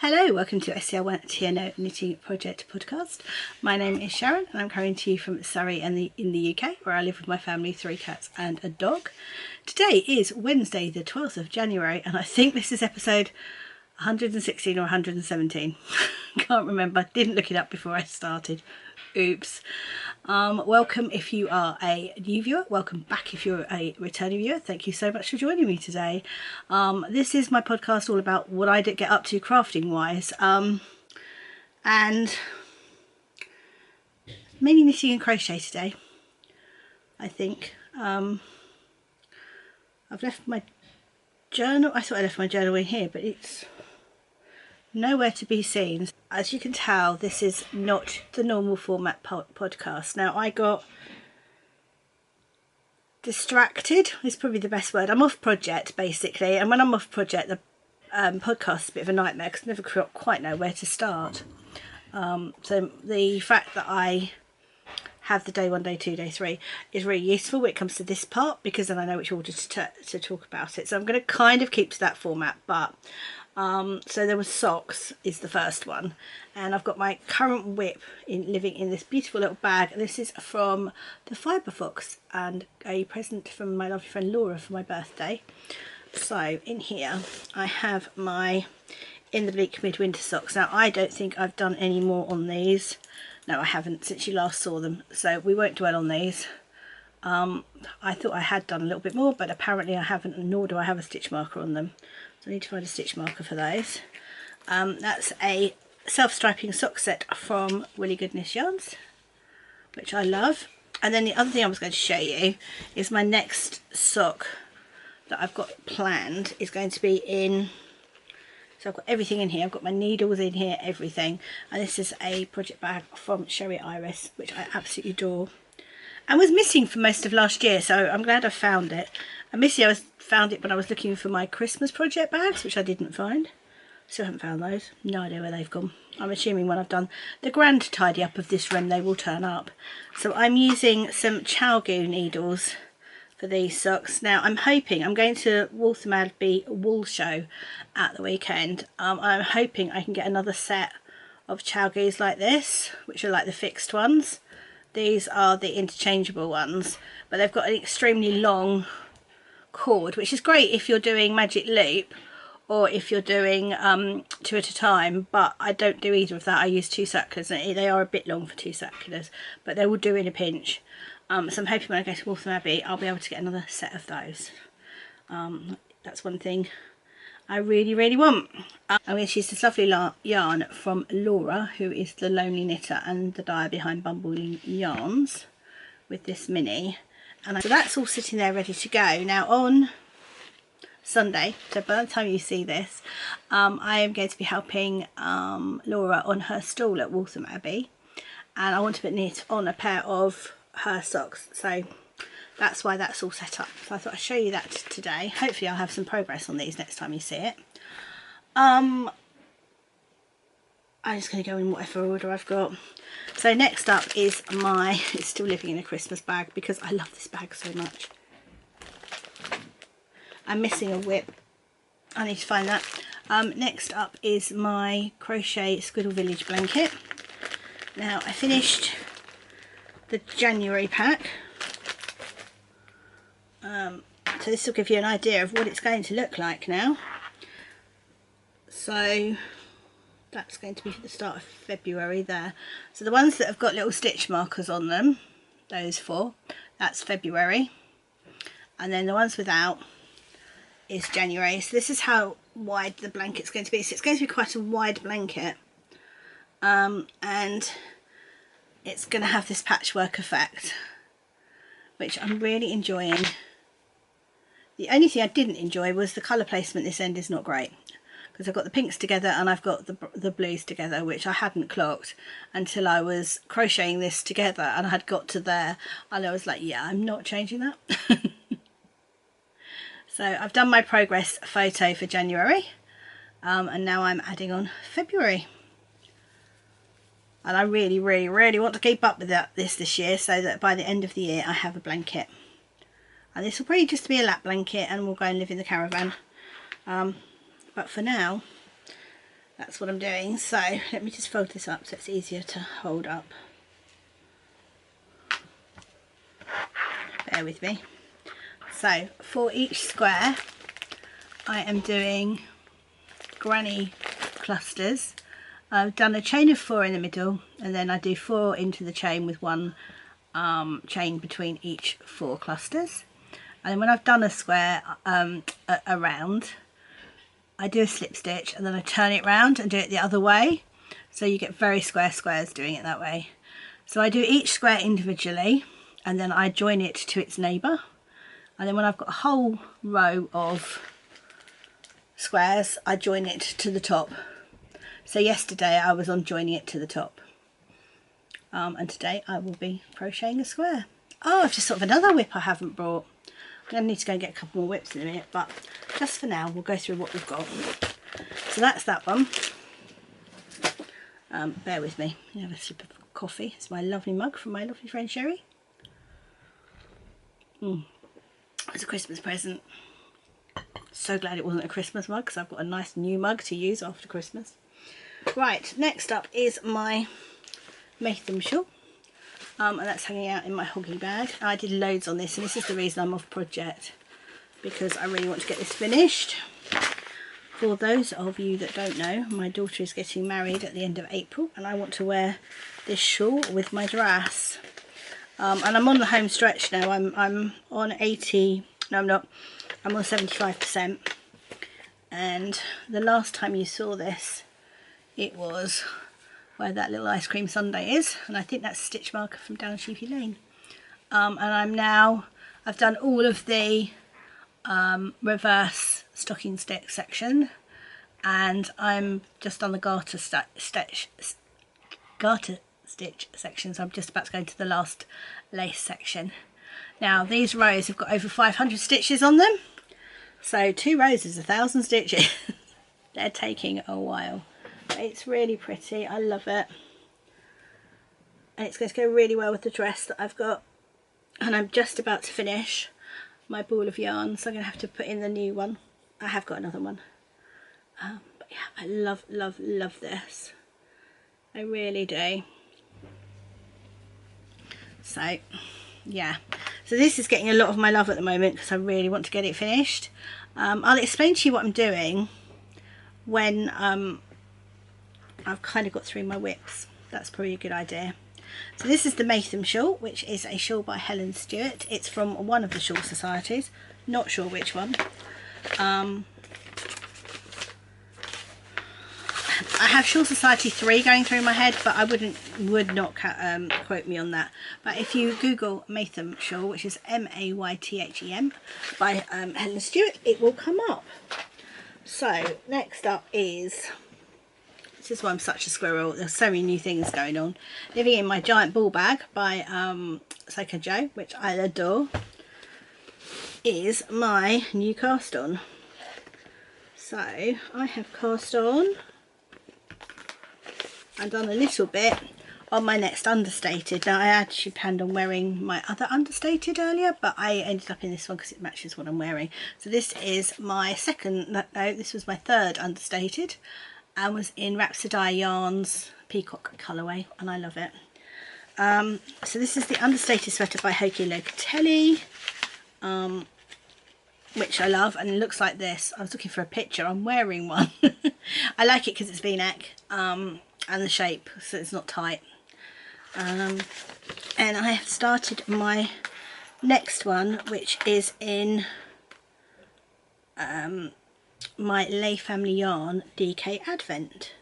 Hello, welcome to SCL1TNO Knitting Project Podcast. My name is Sharon and I'm coming to you from Surrey in the UK, where I live with my family, 3 cats and a dog. Today is Wednesday the 12th of January and I think this is episode 116 or 117. Can't remember, didn't look it up before I started. Oops. Welcome if you are a new viewer, welcome back if you're a returning viewer. Thank you so much for joining me today. This is my podcast all about what I did get up to crafting wise, and mainly knitting and crochet today. I think I've left my journal. I thought I left my journal in here, but it's nowhere to be seen. As you can tell, this is not the normal format podcast. Now, I got distracted is probably the best word. I'm off project basically, and when I'm off project, the podcast is a bit of a nightmare because I never quite know where to start. So the fact that I have the day 1, day 2, day 3 is really useful when it comes to this part, because then I know which order to talk about it. So I'm going to kind of keep to that format, but so there was socks is the first one, and I've got my current whip living in this beautiful little bag. This is from the Fibre Fox and a present from my lovely friend Laura for my birthday. So in here I have my In the Bleak midwinter socks. Now I don't think I've done any more on these. No, I haven't, since you last saw them, so we won't dwell on these. I thought I had done a little bit more, but apparently I haven't, nor do I have a stitch marker on them. So I need to find a stitch marker for those. That's a self-striping sock set from Woolly Goodness Yarns, which I love. And then the other thing I was going to show you is my next sock that I've got planned is going to be in, so I've got everything in here. I've got my needles in here, everything. And this is a project bag from Sherry Iris, which I absolutely adore. And was missing for most of last year, so I'm glad I found it. And this year I found it when I was looking for my Christmas project bags, which I didn't find. Still haven't found those. No idea where they've gone. I'm assuming when I've done the grand tidy up of this room, they will turn up. So I'm using some Chalgoo needles for these socks. Now I'm hoping, I'm going to Maythem Abbey wool show at the weekend. I'm hoping I can get another set of Chalgoos like this, which are like the fixed ones. These are the interchangeable ones, but they've got an extremely long cord, which is great if you're doing magic loop or if you're doing 2 at a time, but I don't do either of that. I use 2 circulars, and they are a bit long for 2 circulars, but they will do in a pinch. So I'm hoping when I go to Maythem Abbey I'll be able to get another set of those. That's one thing I really want. I'm going to use this lovely yarn from Laura, who is the lonely knitter and the dyer behind Bumbling yarns, with this mini. And so that's all sitting there ready to go. Now on Sunday, so by the time you see this, I am going to be helping Laura on her stall at Maythem Abbey, and I want to knit on a pair of her socks. So that's why that's all set up. So I thought I'd show you that today. Hopefully I'll have some progress on these next time you see it. I'm just going to go in whatever order I've got. So next up is my, it's still living in a Christmas bag because I love this bag so much. I'm missing a whip. I need to find that. Next up is my Crochet Squiggle Village blanket. Now I finished the January pack. So this will give you an idea of what it's going to look like now. So that's going to be for the start of February there. So the ones that have got little stitch markers on them, those 4, that's February. And then the ones without is January. So this is how wide the blanket's going to be. So it's going to be quite a wide blanket. And it's going to have this patchwork effect, which I'm really enjoying. The only thing I didn't enjoy was the colour placement. This end is not great because I've got the pinks together and I've got the blues together, which I hadn't clocked until I was crocheting this together, and I had got to there and I was like, yeah, I'm not changing that. So I've done my progress photo for January, and now I'm adding on February. And I really want to keep up with this year, so that by the end of the year I have a blanket. And this will probably just be a lap blanket and we'll go and live in the caravan. But for now, that's what I'm doing. So let me just fold this up so it's easier to hold up. Bear with me. So for each square I am doing granny clusters. I've done a chain of 4 in the middle, and then I do 4 into the chain with one chain between each 4 clusters. And then when I've done a square around, I do a slip stitch and then I turn it round and do it the other way, so you get very square squares doing it that way. So I do each square individually and then I join it to its neighbour, and then when I've got a whole row of squares I join it to the top. So yesterday I was on joining it to the top, and today I will be crocheting a square. Oh, I've just thought of another whip I haven't brought. I'm going to need to go and get a couple more whips in a minute, but just for now we'll go through what we've got. So that's that one. Bear with me, I have a sip of coffee. It's my lovely mug from my lovely friend Sharon. It's a Christmas present. So glad it wasn't a Christmas mug, because I've got a nice new mug to use after Christmas. Right, next up is my Maythem shawl, and that's hanging out in my hoggy bag. I did loads on this, and this is the reason I'm off project, because I really want to get this finished. For those of you that don't know, my daughter is getting married at the end of April, and I want to wear this shawl with my dress. And I'm on the home stretch now. I'm on 80, no I'm not, I'm on 75%, and the last time you saw this, it was where that little ice cream sundae is, and I think that's a stitch marker from down Sheepy Lane. And I've done all of the reverse stocking stitch section, and I'm just on the garter stitch section, so I'm just about to go into the last lace section. Now these rows have got over 500 stitches on them, so 2 rows is 1,000 stitches. They're taking a while. It's really pretty, I love it, and it's going to go really well with the dress that I've got. And I'm just about to finish my ball of yarn, so I'm going to have to put in the new one. I have got another one, but yeah, I love this, I really do. So yeah, so this is getting a lot of my love at the moment because I really want to get it finished. I'll explain to you what I'm doing when I've kind of got through my whips. That's probably a good idea. So this is the Maythem shawl, which is a shawl by Helen Stewart. It's from one of the shawl societies, not sure which one. I have Shawl Society 3 going through my head, but I would not quote me on that. But if you Google Maythem shawl, which is Maythem by Helen Stewart, it will come up. So next up is, this is why I'm such a squirrel, there's so many new things going on. Living in My Giant Ball Bag by Psycho Joe, which I adore, is my new cast on. So I have cast on and done a little bit on my next Understated. Now I actually planned on wearing my other Understated earlier, but I ended up in this one because it matches what I'm wearing. So this is my this was my third Understated, and was in Rhapsody Yarns Peacock colourway, and I love it. So this is the Understated Sweater by Joji Locatelli, which I love, and it looks like this. I was looking for a picture, I'm wearing one. I like it because it's V-neck, and the shape, so it's not tight. And I have started my next one, which is in my Lay Family Yarn DK Advent,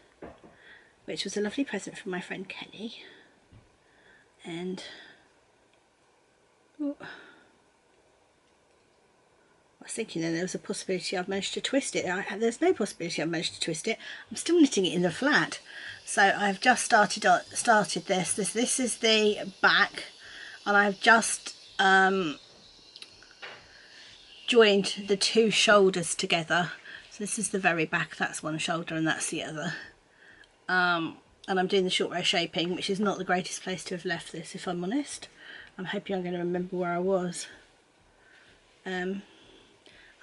which was a lovely present from my friend Kelly. And I was thinking then there was a possibility I've managed to twist it. There's no possibility I've managed to twist it. I'm still knitting it in the flat. So I've just started this. This is the back, and I've just joined the 2 shoulders together. So this is the very back, that's one shoulder and that's the other. And I'm doing the short row shaping, which is not the greatest place to have left this, if I'm honest. I'm hoping I'm going to remember where I was. I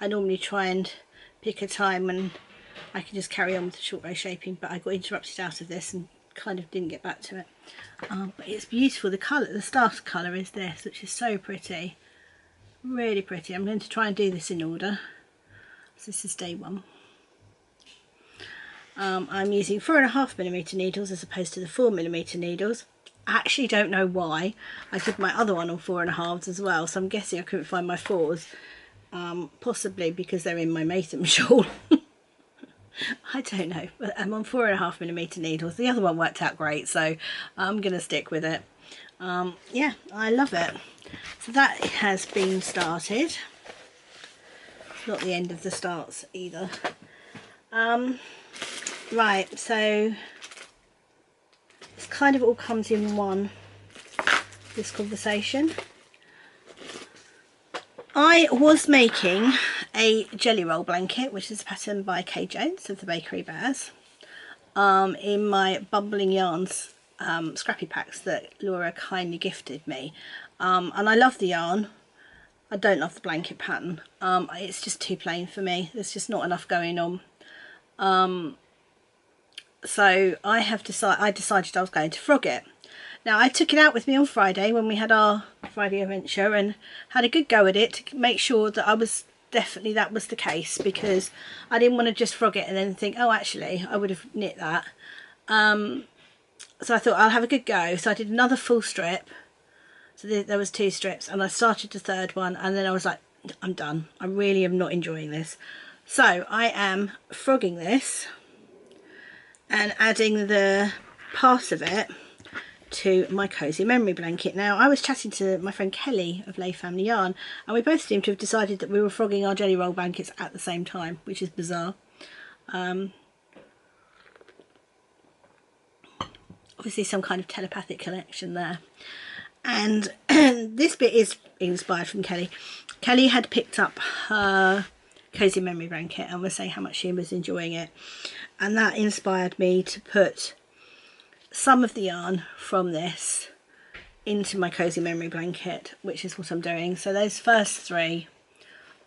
normally try and pick a time when I can just carry on with the short row shaping, but I got interrupted out of this and kind of didn't get back to it. But it's beautiful. The colour, the start colour is this, which is so pretty, really pretty. I'm going to try and do this in order. So this is day 1. I'm using 4.5mm needles as opposed to the 4mm needles. I actually don't know why. I did my other one on 4.5s as well, so I'm guessing I couldn't find my 4s. Possibly because they're in my Maythem shawl. I don't know, but I'm on 4.5mm needles. The other one worked out great, so I'm going to stick with it. Yeah, I love it. So that has been started. It's not the end of the starts either. Right, so it's kind of all comes in one, this conversation. I was making a jelly roll blanket, which is a pattern by Kay Jones of the Bakery Bears, in my Bumbling yarns scrappy packs that Laura kindly gifted me. And I love the yarn. I don't love the blanket pattern. It's just too plain for me. There's just not enough going on. So I decided I was going to frog it. Now I took it out with me on Friday when we had our Friday adventure and had a good go at it to make sure that I was definitely that was the case, because I didn't want to just frog it and then think, oh actually I would have knit that. So I thought I'll have a good go. So I did another full strip. So there was 2 strips and I started the 3rd one, and then I was like, I'm done. I really am not enjoying this. So I am frogging this and adding the part of it to my Cosy Memory blanket. Now I was chatting to my friend Kelly of Lay Family Yarn, and we both seem to have decided that we were frogging our jelly roll blankets at the same time, which is bizarre. Obviously some kind of telepathic connection there. And this bit is inspired from Kelly. Kelly had picked up her Cosy Memory blanket and was saying how much she was enjoying it, and that inspired me to put some of the yarn from this into my Cosy Memory blanket, which is what I'm doing. So those first 3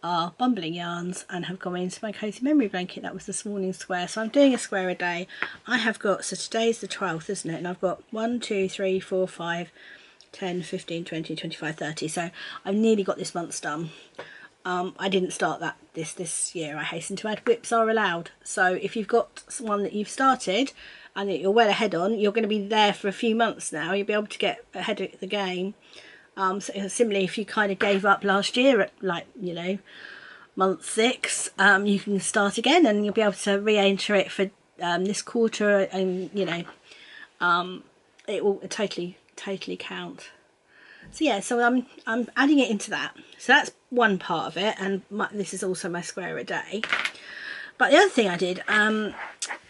are Bumbling yarns and have gone into my Cosy Memory blanket. That was this morning's square. So I'm doing a square a day. I have got, so today's the 12th, isn't it? And I've got 1, 2, 3, 4, 5, 10, 15, 20, 25, 30. So I've nearly got this month's done. I didn't start that this year, I hasten to add. Whips are allowed. So if you've got one that you've started and that you're well ahead on, you're going to be there for a few months now. You'll be able to get ahead of the game. So similarly, if you kind of gave up last year at, like, you know, month 6, you can start again and you'll be able to re-enter it for this quarter, and you know, it will totally count. So yeah, so I'm adding it into that. So that's one part of it, and this is also my square a day. But the other thing I did,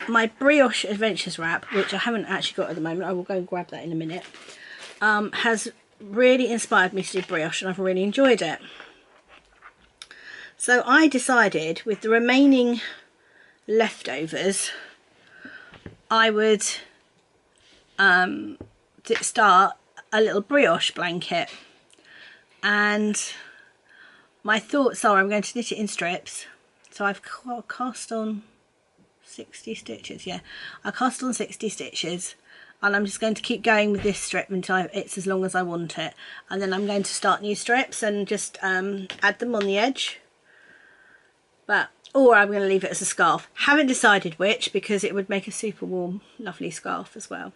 my Brioche Adventures wrap, which I haven't actually got at the moment, I will go and grab that in a minute, has really inspired me to do brioche, and I've really enjoyed it. So I decided with the remaining leftovers I would start a little brioche blanket, and my thoughts are I'm going to knit it in strips. So I've cast on 60 stitches, yeah, I cast on 60 stitches, and I'm just going to keep going with this strip until it's as long as I want it, and then I'm going to start new strips and just add them on the edge. Or I'm going to leave it as a scarf. Haven't decided which, because it would make a super warm, lovely scarf as well.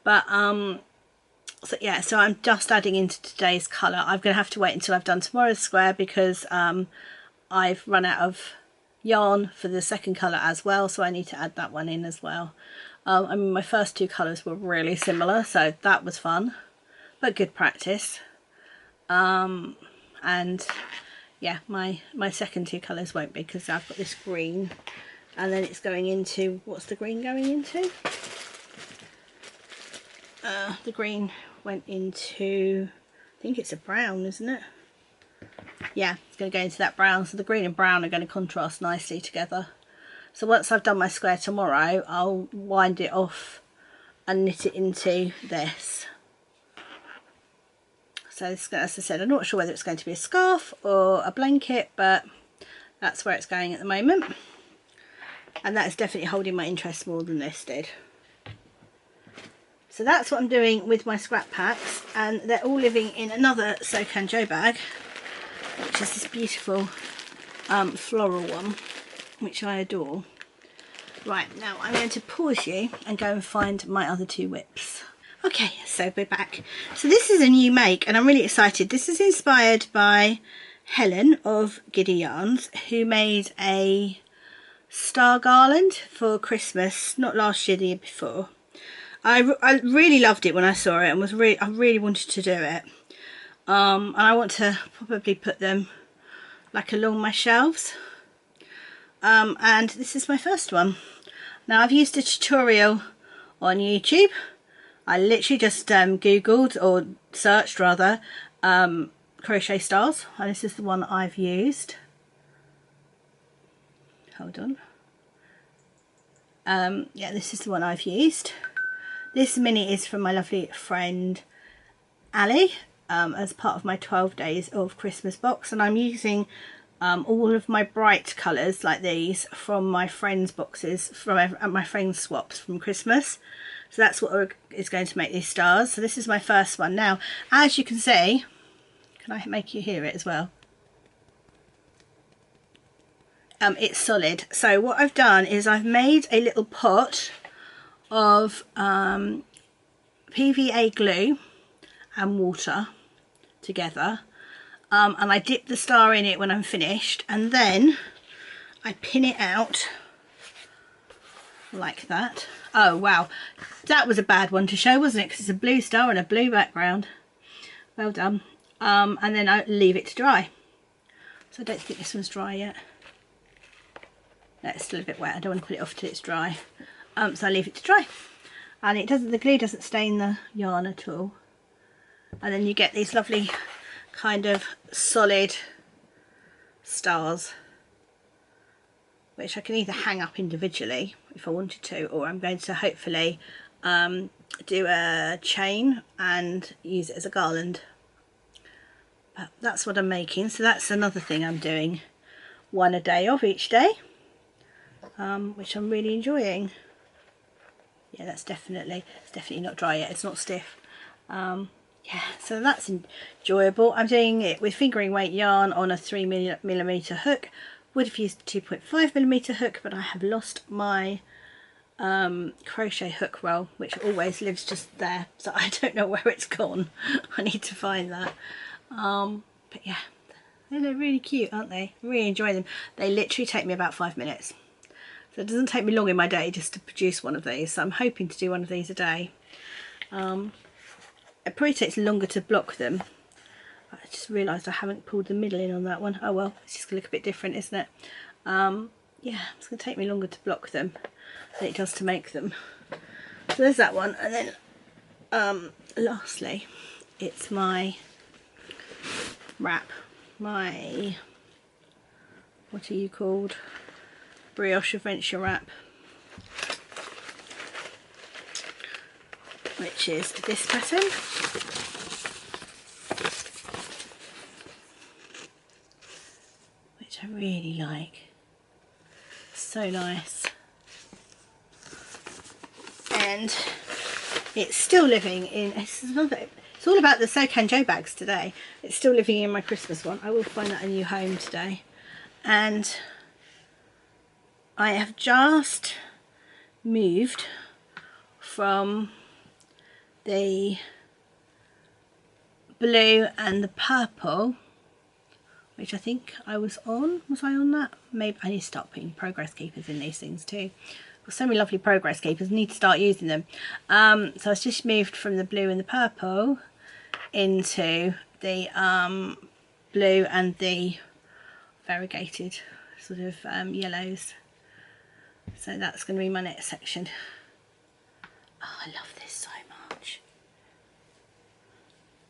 But so yeah, so I'm just adding into today's colour. I'm going to have to wait until I've done tomorrow's square, because I've run out of yarn for the second colour as well, so I need to add that one in as well. I mean, my first 2 colours were really similar, so that was fun, but good practice. And yeah, my second 2 colours won't be, because I've got this green, and then it's going into, what's the green going into? The green went into, I think it's a brown, isn't it? Yeah, it's going to go into that brown, so the green and brown are going to contrast nicely together. So once I've done my square tomorrow, I'll wind it off and knit it into this. So this, as I said, I'm not sure whether it's going to be a scarf or a blanket, but that's where it's going at the moment. and that is definitely holding my interest more than this did. So that's what I'm doing with my scrap packs, and they're all living in another Soak and Joe bag, which is this beautiful floral one, which I adore. Right, now I'm going to pause you and go and find my other 2 whips. Okay, so we're back. So this is a new make and I'm really excited. This is inspired by Helen of Giddy Yarns, who made a star garland for Christmas, not last year, the year before. I really loved it when I saw it and I really wanted to do it. And I want to probably put them like along my shelves. And this is my first one. Now I've used a tutorial on YouTube. I literally just googled, or searched rather, crochet stars, and this is the one I've used. Hold on. Yeah, this is the one I've used. This mini is from my lovely friend Ali, as part of my 12 days of Christmas box, and I'm using all of my bright colours like these from my friends' boxes, from my friends' swaps from Christmas. So that's what is going to make these stars. So this is my first one. Now, as you can see, can I make you hear it as well? It's solid. So what I've done is I've made a little pot of PVA glue and water together, and I dip the star in it when I'm finished, and then I pin it out like that. Oh wow, that was a bad one to show, wasn't it, because it's a blue star and a blue background. Well done. And then I leave it to dry. So I don't think this one's dry yet. No, it's still a bit wet. I don't want to put it off till it's dry. So I leave it to dry, and it doesn't, the glue doesn't stain the yarn at all. And then you get these lovely kind of solid stars, which I can either hang up individually if I wanted to, or I'm going to hopefully do a chain and use it as a garland. But that's what I'm making. So that's another thing I'm doing, one a day of each day, which I'm really enjoying. Yeah, that's definitely, it's definitely not dry yet, it's not stiff. Yeah, so that's enjoyable. I'm doing it with fingering weight yarn on a 3mm hook. Would have used a 2.5mm hook, but I have lost my crochet hook roll, which always lives just there, so I don't know where it's gone. I need to find that. But yeah, they look really cute, aren't they? I really enjoy them. They literally take me about 5 minutes, so it doesn't take me long in my day just to produce one of these. So I'm hoping to do one of these a day. It probably takes longer to block them. I just realised I haven't pulled the middle in on that one. Oh well, it's just going to look a bit different, isn't it? Yeah, it's going to take me longer to block them than it does to make them. So there's that one. And then lastly, it's my wrap. My, what are you called? Brioche Adventure wrap. Which is this pattern. Which I really like. So nice. And it's still living in, it's all about the Soak and Joe bags today. It's still living in my Christmas one. I will find that a new home today. And I have just moved from the blue and the purple, which I think I was on. Was I on that? Maybe I need to start putting progress keepers in these things too. Got so many lovely progress keepers, I need to start using them. So I've just moved from the blue and the purple into the blue and the variegated sort of yellows. So that's going to be my next section. Oh, I love this so much.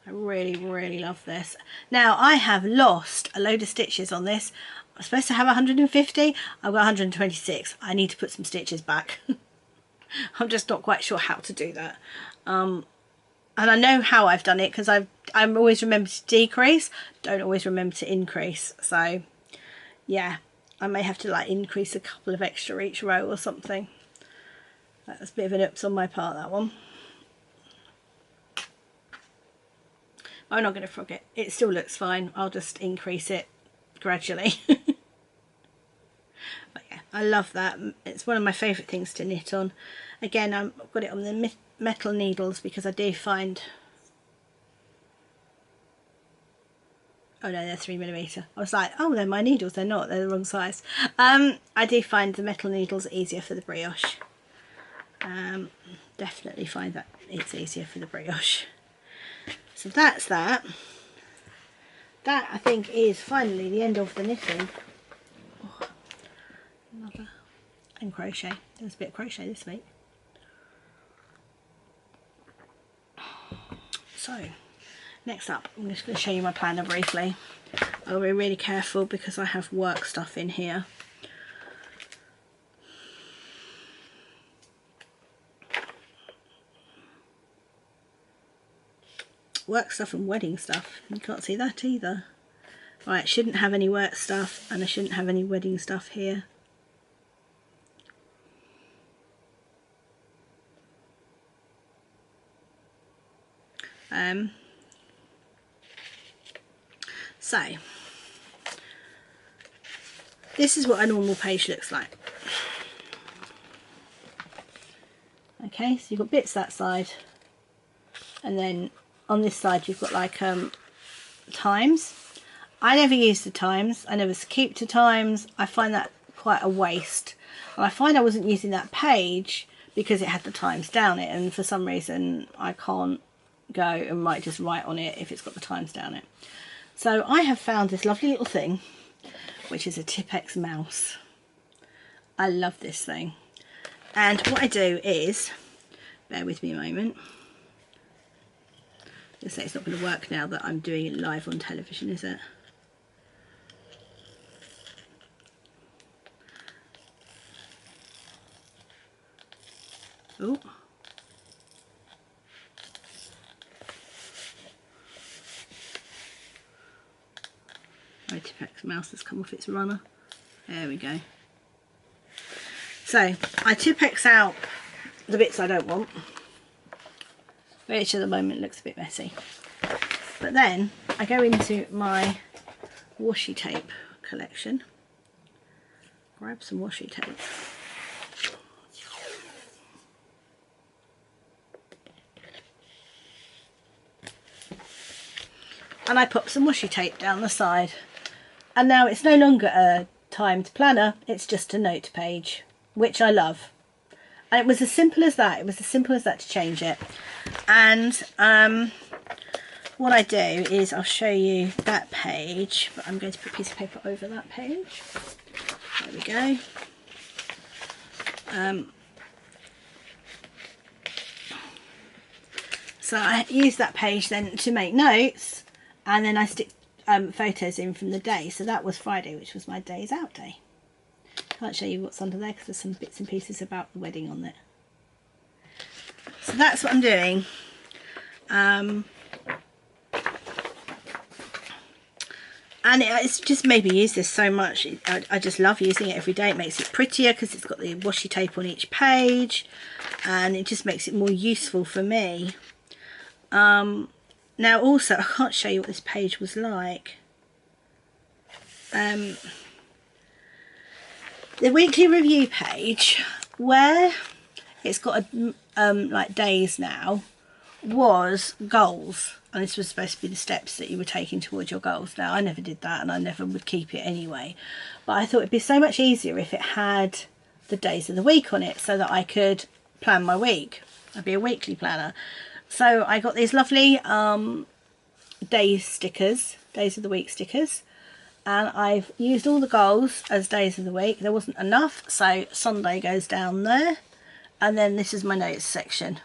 I really, really love this. Now, I have lost a load of stitches on this. I'm supposed to have 150. I've got 126. I need to put some stitches back. I'm just not quite sure how to do that. And I know how I've done it because I'm always remember to decrease, don't always remember to increase. So, yeah. I may have to like increase a couple of extra each row or something. That's a bit of an oops on my part, that one. I'm not going to frog it. It still looks fine. I'll just increase it gradually. But yeah, I love that. It's one of my favourite things to knit on. Again, I've got it on the metal needles because I do find... Oh no, they're 3mm. I was like, oh, they're my needles. They're not. They're the wrong size. I do find the metal needles easier for the brioche. Definitely find that it's easier for the brioche. So that's that. That, I think, is finally the end of the knitting. Oh, another. And crochet. There's a bit of crochet this week. So, next up, I'm just going to show you my planner briefly. I'll be really careful because I have work stuff in here. Work stuff and wedding stuff. You can't see that either. Right, shouldn't have any work stuff and I shouldn't have any wedding stuff here. So this is what a normal page looks like. Okay, so you've got bits that side, and then on this side you've got like times. I never use the times. I never keep to times. I find that quite a waste. And I find I wasn't using that page because it had the times down it, and for some reason I can't go and might just write on it if it's got the times down it. So I have found this lovely little thing, which is a Tipp-Ex mouse. I love this thing. And what I do is, bear with me a moment. I say it's not going to work now that I'm doing it live on television, is it? Oh. My Tipp-Ex mouse has come off its runner. There we go. So I Tipp-Ex out the bits I don't want, which at the moment looks a bit messy. But then I go into my washi tape collection, grab some washi tape. And I put some washi tape down the side. And now it's no longer a timed planner, it's just a note page, which I love. And it was as simple as that. It was as simple as that to change it. And what I do is I'll show you that page, but I'm going to put a piece of paper over that page. There we go. So I use that page then to make notes, and then I stick photos in from the day. So that was Friday, which was my days out day. Can't show you what's under there because there's some bits and pieces about the wedding on there. So that's what I'm doing. And it's just made me use this so much. I just love using it every day. It makes it prettier because it's got the washi tape on each page, and it just makes it more useful for me. Now also, I can't show you what this page was like. The weekly review page, where it's got a, like days now, was goals, and this was supposed to be the steps that you were taking towards your goals. Now I never did that, and I never would keep it anyway, but I thought it'd be so much easier if it had the days of the week on it so that I could plan my week. I'd be a weekly planner. So I got these lovely days stickers, days of the week stickers, and I've used all the goals as days of the week. There wasn't enough, so Sunday goes down there, and then this is my notes section.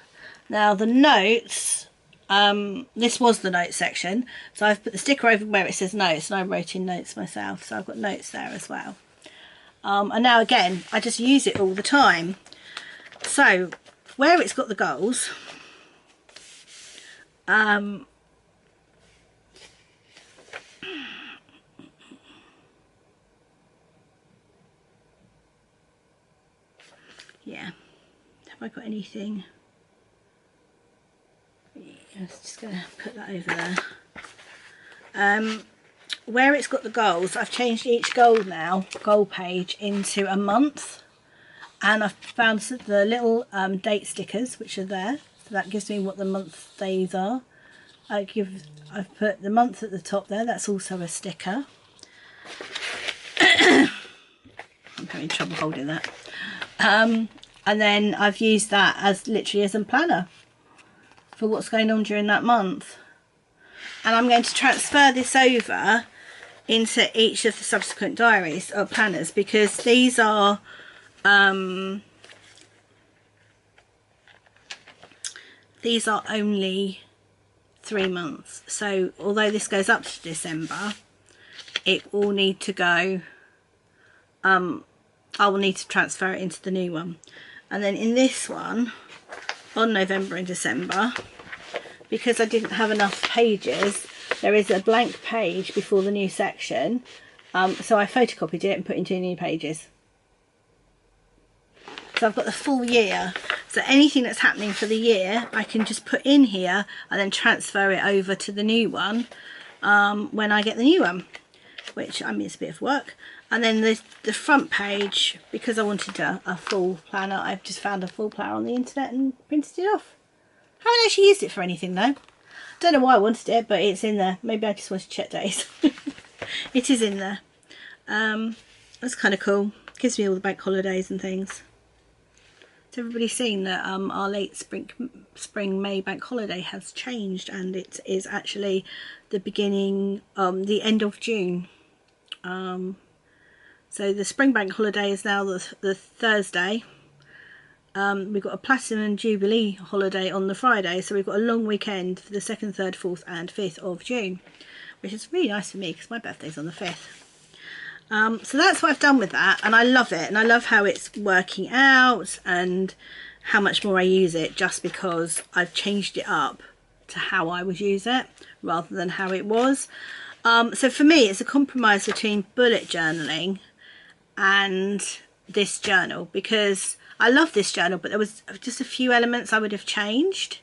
Now the notes, this was the notes section, so I've put the sticker over where it says notes, and I wrote in notes myself, so I've got notes there as well. And now again, I just use it all the time. So where it's got the goals, yeah, have I got anything? Yeah, I'm just going to put that over there. Where it's got the goals, I've changed each goal page into a month, and I've found the little date stickers which are there, so that gives me what the month days are. I've put the month at the top there, that's also a sticker. I'm having trouble holding that. And then I've used that as literally as a planner for what's going on during that month. And I'm going to transfer this over into each of the subsequent diaries or planners, because these are only 3 months. So although this goes up to December, it will need to go, I will need to transfer it into the new one. And then in this one, on November and December, because I didn't have enough pages, there is a blank page before the new section, so I photocopied it and put into new pages. So I've got the full year, so anything that's happening for the year I can just put in here and then transfer it over to the new one when I get the new one, which, I mean, it's a bit of work. And then the front page, because I wanted a full planner, I've just found a full planner on the internet and printed it off. I haven't actually used it for anything though. Don't know why I wanted it, but it's in there. Maybe I just want to check days. It is in there. That's kind of cool. Gives me all the bank holidays and things. Has everybody seen that our late spring May bank holiday has changed, and it is actually the beginning, the end of June. So the spring bank holiday is now the Thursday. We've got a Platinum Jubilee holiday on the Friday, so we've got a long weekend for the 2nd, 3rd, 4th and 5th of June, which is really nice for me because my birthday's on the 5th. So that's what I've done with that, and I love it, and I love how it's working out and how much more I use it, just because I've changed it up to how I would use it rather than how it was. So for me, it's a compromise between bullet journaling and this journal, because I love this journal, but there was just a few elements I would have changed.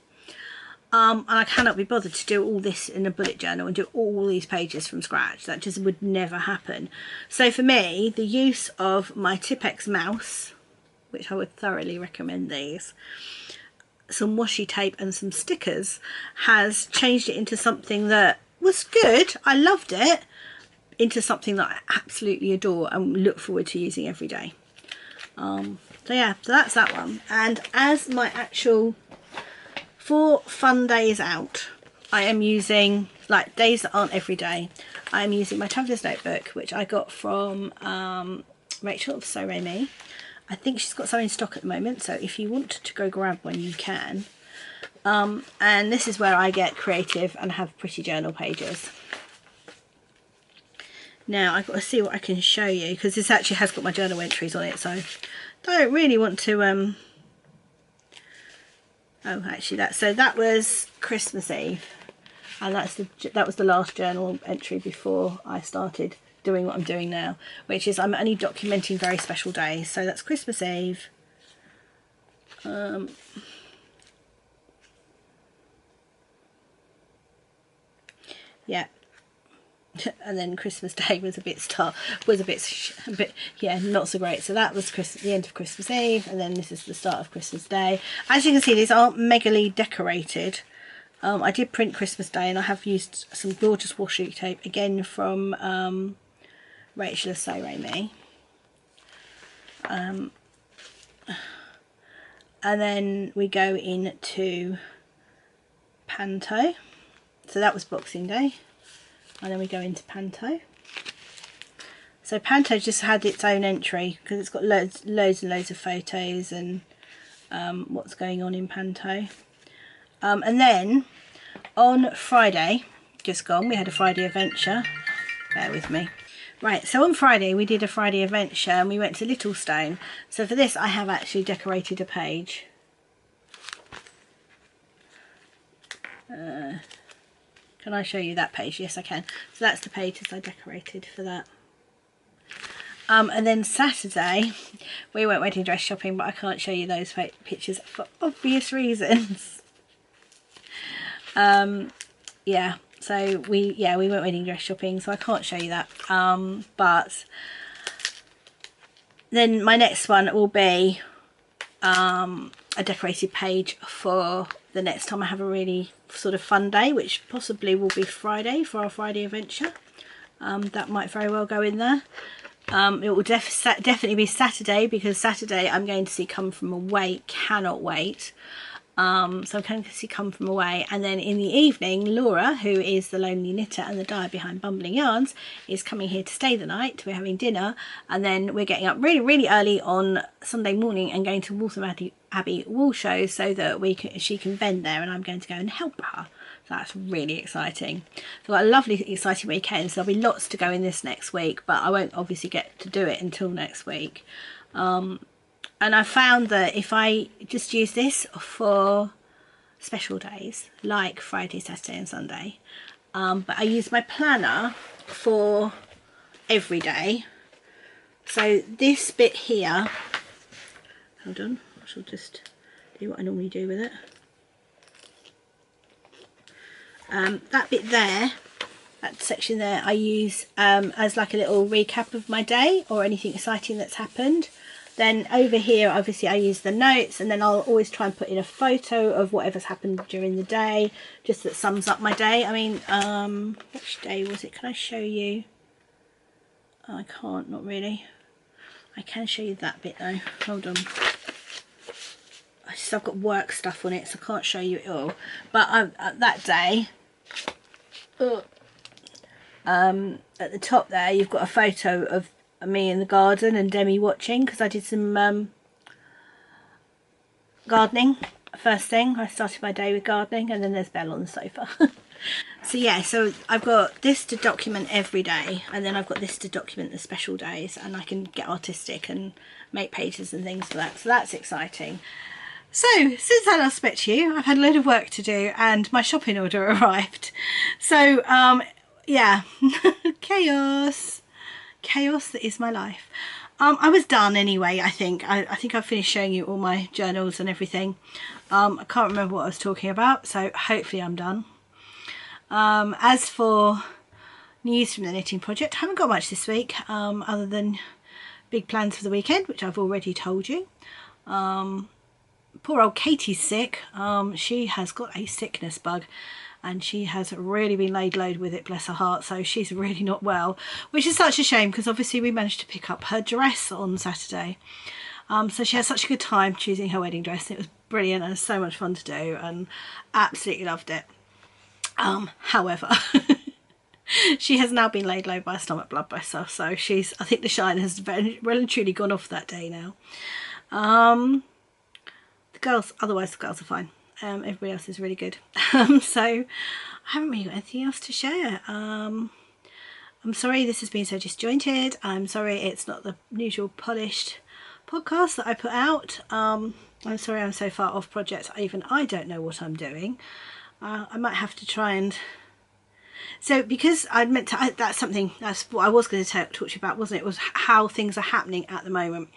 And I cannot be bothered to do all this in a bullet journal and do all these pages from scratch. That just would never happen. So for me, the use of my Tipex mouse, which I would thoroughly recommend these, some washi tape and some stickers, has changed it into something that was good. I loved it, into something that I absolutely adore and look forward to using every day. So yeah, so that's that one. And as my actual, for fun days out, I am using, like days that aren't every day, I am using my Traveller's Notebook, which I got from Rachel of So Me. I think she's got some in stock at the moment, so if you want to go grab one, you can. And this is where I get creative and have pretty journal pages. Now I've got to see what I can show you, because this actually has got my journal entries on it, so don't really want to oh, actually that was Christmas Eve, and that was the last journal entry before I started doing what I'm doing now, which is I'm only documenting very special days. So that's Christmas Eve, yeah. And then Christmas Day was a bit yeah, not so great. So that was the end of Christmas Eve, and then this is the start of Christmas Day. As you can see, these aren't megally decorated. I did print Christmas Day, and I have used some gorgeous washi tape again from Rachel of So Me. And then we go into Panto. So that was Boxing Day. And then we go into Panto. So Panto just had its own entry because it's got loads and loads of photos and what's going on in Panto. And then on Friday, just gone, we had a Friday adventure. Bear with me. Right, so on Friday we did a Friday adventure and we went to Littlestone. So for this I have actually decorated a page. Can I show you that page? Yes, I can. So that's the pages I decorated for that. And then Saturday we went wedding dress shopping, but I can't show you those pictures for obvious reasons. Yeah, so we went wedding dress shopping, so I can't show you that. But then my next one will be a decorated page for the next time I have a really sort of fun day, which possibly will be Friday for our Friday adventure. That might very well go in there. It will definitely be Saturday, because Saturday I'm going to see Come From Away. Cannot wait. So I'm going to see Come From Away, and then in the evening Laura, who is the lonely knitter and the dyer behind Bumbling Yarns, is coming here to stay the night. We're having dinner, and then we're getting up really early on Sunday morning and going to Waltham Abbey wool show so that she can vend there, and I'm going to go and help her. So that's really exciting. So I've got a lovely exciting weekend, so there'll be lots to go in this next week, but I won't obviously get to do it until next week. And I found that if I just use this for special days like Friday, Saturday and Sunday, but I use my planner for every day. So this bit here, hold on, I shall just do what I normally do with it. That bit there, that section there, I use as like a little recap of my day or anything exciting that's happened. Then over here, obviously I use the notes, and then I'll always try and put in a photo of whatever's happened during the day, just that sums up my day. I mean, which day was it? Can I show you? Oh, I can't, not really. I can show you that bit though. Hold on. I've got work stuff on it, so I can't show you it all. But that day, at the top there, you've got a photo of me in the garden and Demi watching, because I did some gardening first thing. I started my day with gardening, and then there's Belle on the sofa. So yeah, so I've got this to document every day, and then I've got this to document the special days, and I can get artistic and make pages and things for that. So that's exciting. So since I last met you, I've had a load of work to do, and my shopping order arrived. So yeah, chaos that is my life. I was done anyway. I think I've finished showing you all my journals and everything. I can't remember what I was talking about, so hopefully I'm done. As for news from the knitting project, I haven't got much this week, other than big plans for the weekend, which I've already told you. Poor old Katie's sick. She has got a sickness bug, and she has really been laid low with it, bless her heart, so she's really not well, which is such a shame, because obviously we managed to pick up her dress on Saturday. So she had such a good time choosing her wedding dress, and it was brilliant and so much fun to do, and absolutely loved it. However, she has now been laid low by a stomach bug, bless her, so I think the shine has well and truly gone off that day now. Otherwise the girls are fine. Everybody else is really good. So I haven't really got anything else to share. I'm sorry this has been so disjointed. I'm sorry it's not the usual polished podcast that I put out. I'm sorry I'm so far off project, even I don't know what I'm doing. I might have to try and... So because I meant to, that's what I was going to talk to you about, wasn't it? Was how things are happening at the moment.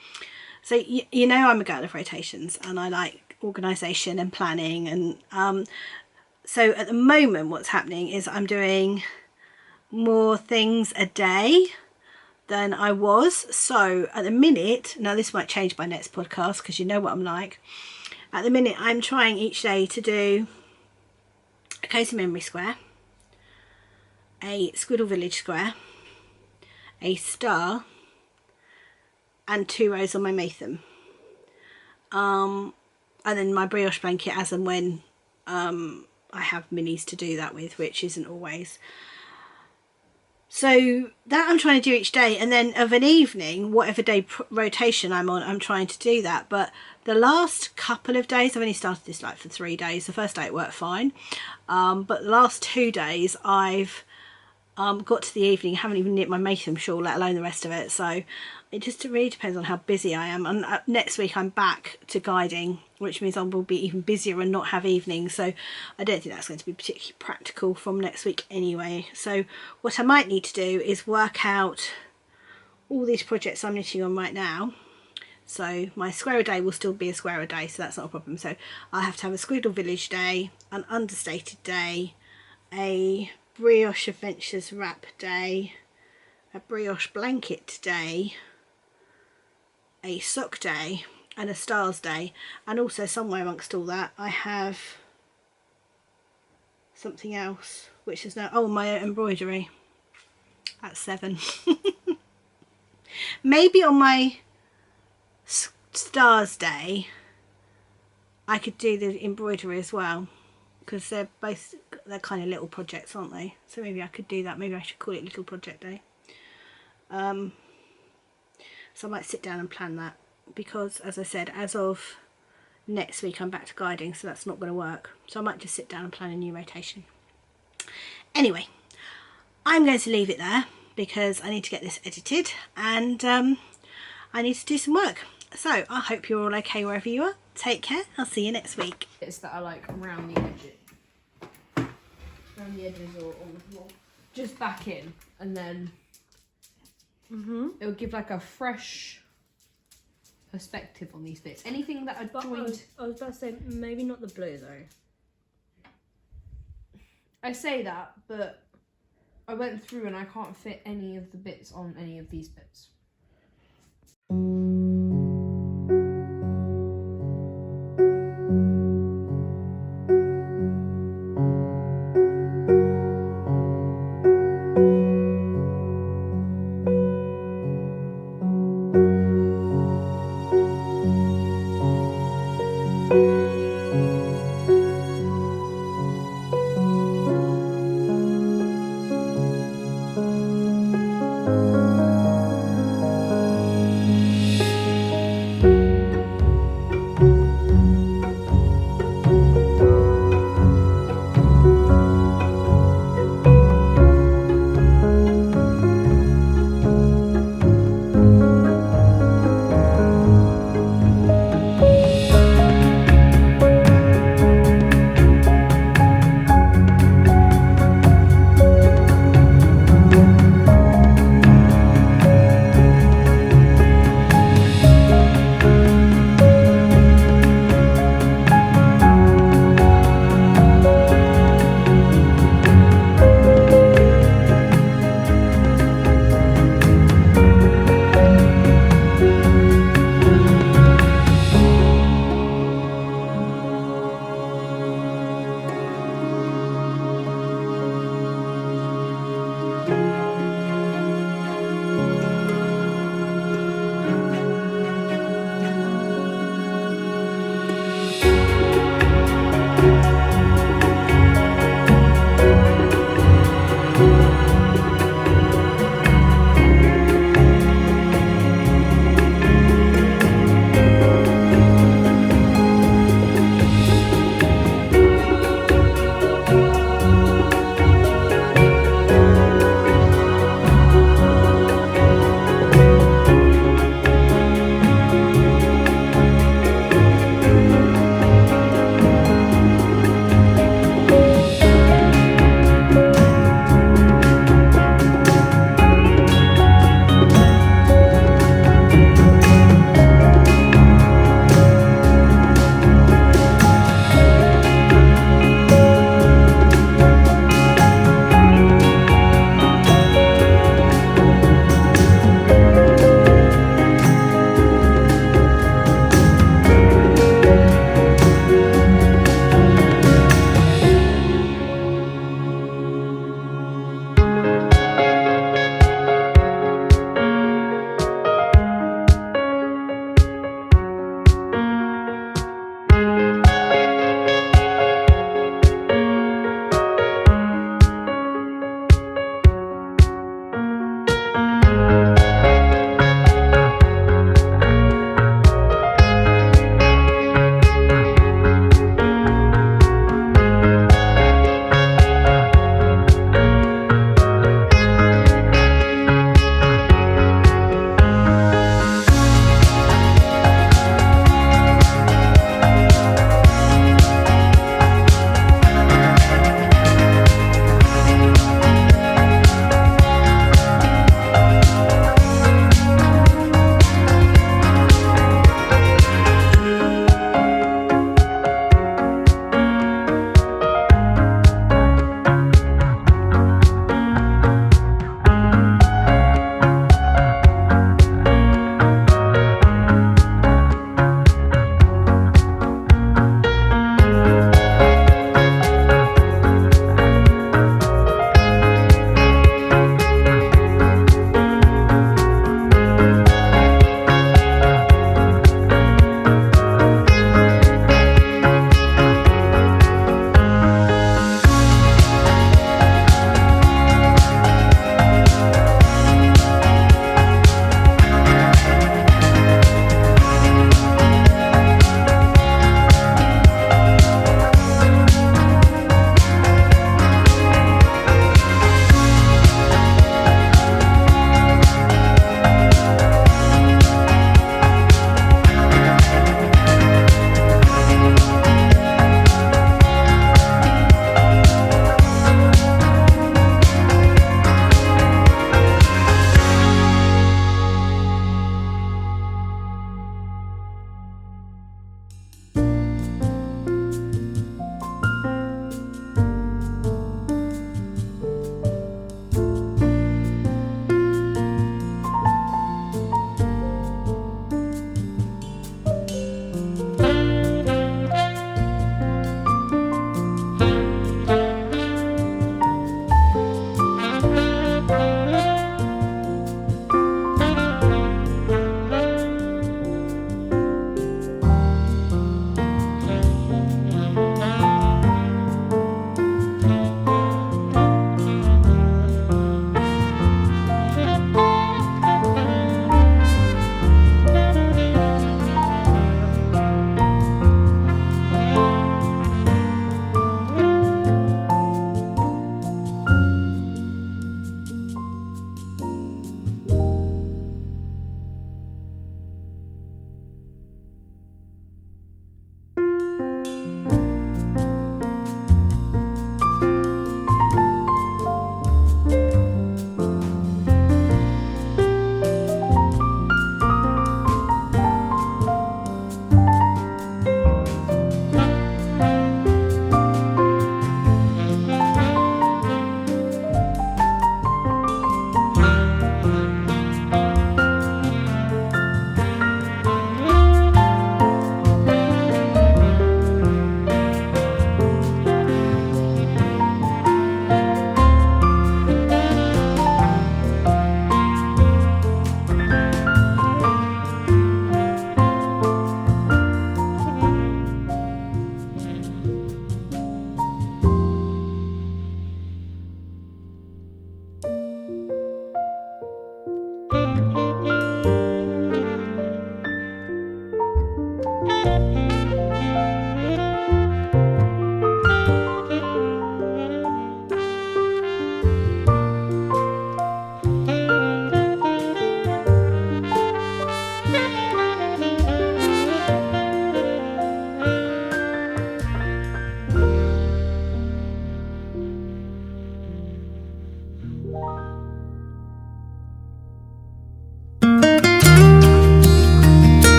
So you know I'm a girl of rotations, and I like organisation and planning, and so at the moment what's happening is I'm doing more things a day than I was. So at the minute, now this might change by next podcast, because you know what I'm like. At the minute I'm trying each day to do a Cosy Memory square, a Squiggle Village square, a star, and 2 rows on my Maythem. And then my Brioche Blanket as and when I have minis to do that with, which isn't always. So that I'm trying to do each day, and then of an evening, whatever day rotation I'm on, I'm trying to do that. But the last couple of days, I've only started this like for 3 days. The first day it worked fine, but the last 2 days I've got to the evening, haven't even knit my Maythem shawl, let alone the rest of it. So it just really depends on how busy I am. And next week I'm back to guiding, which means I will be even busier and not have evenings. So I don't think that's going to be particularly practical from next week anyway. So what I might need to do is work out all these projects I'm knitting on right now. So my square a day will still be a square a day, so that's not a problem. So I have to have a Squiggle Village day, an Understated day, a Brioche Adventures wrap day, a Brioche Blanket day, a sock day, and a stars day. And also somewhere amongst all that I have something else, which is now, oh, my embroidery at 7. Maybe on my stars day I could do the embroidery as well, because they're kind of little projects, aren't they? So maybe I could do that. Maybe I should call it little project day. So I might sit down and plan that, because as I said, as of next week I'm back to guiding, so that's not going to work. So I might just sit down and plan a new rotation. Anyway, I'm going to leave it there because I need to get this edited, and I need to do some work. So I hope you're all okay wherever you are. Take care. I'll see you next week. It's that I like around the edges. Around the edges or on the floor. Just back in, and then it'll give like a fresh perspective on these bits. Anything that I joined... I was about to say, maybe not the blue though. I say that, but I went through and I can't fit any of the bits on any of these bits.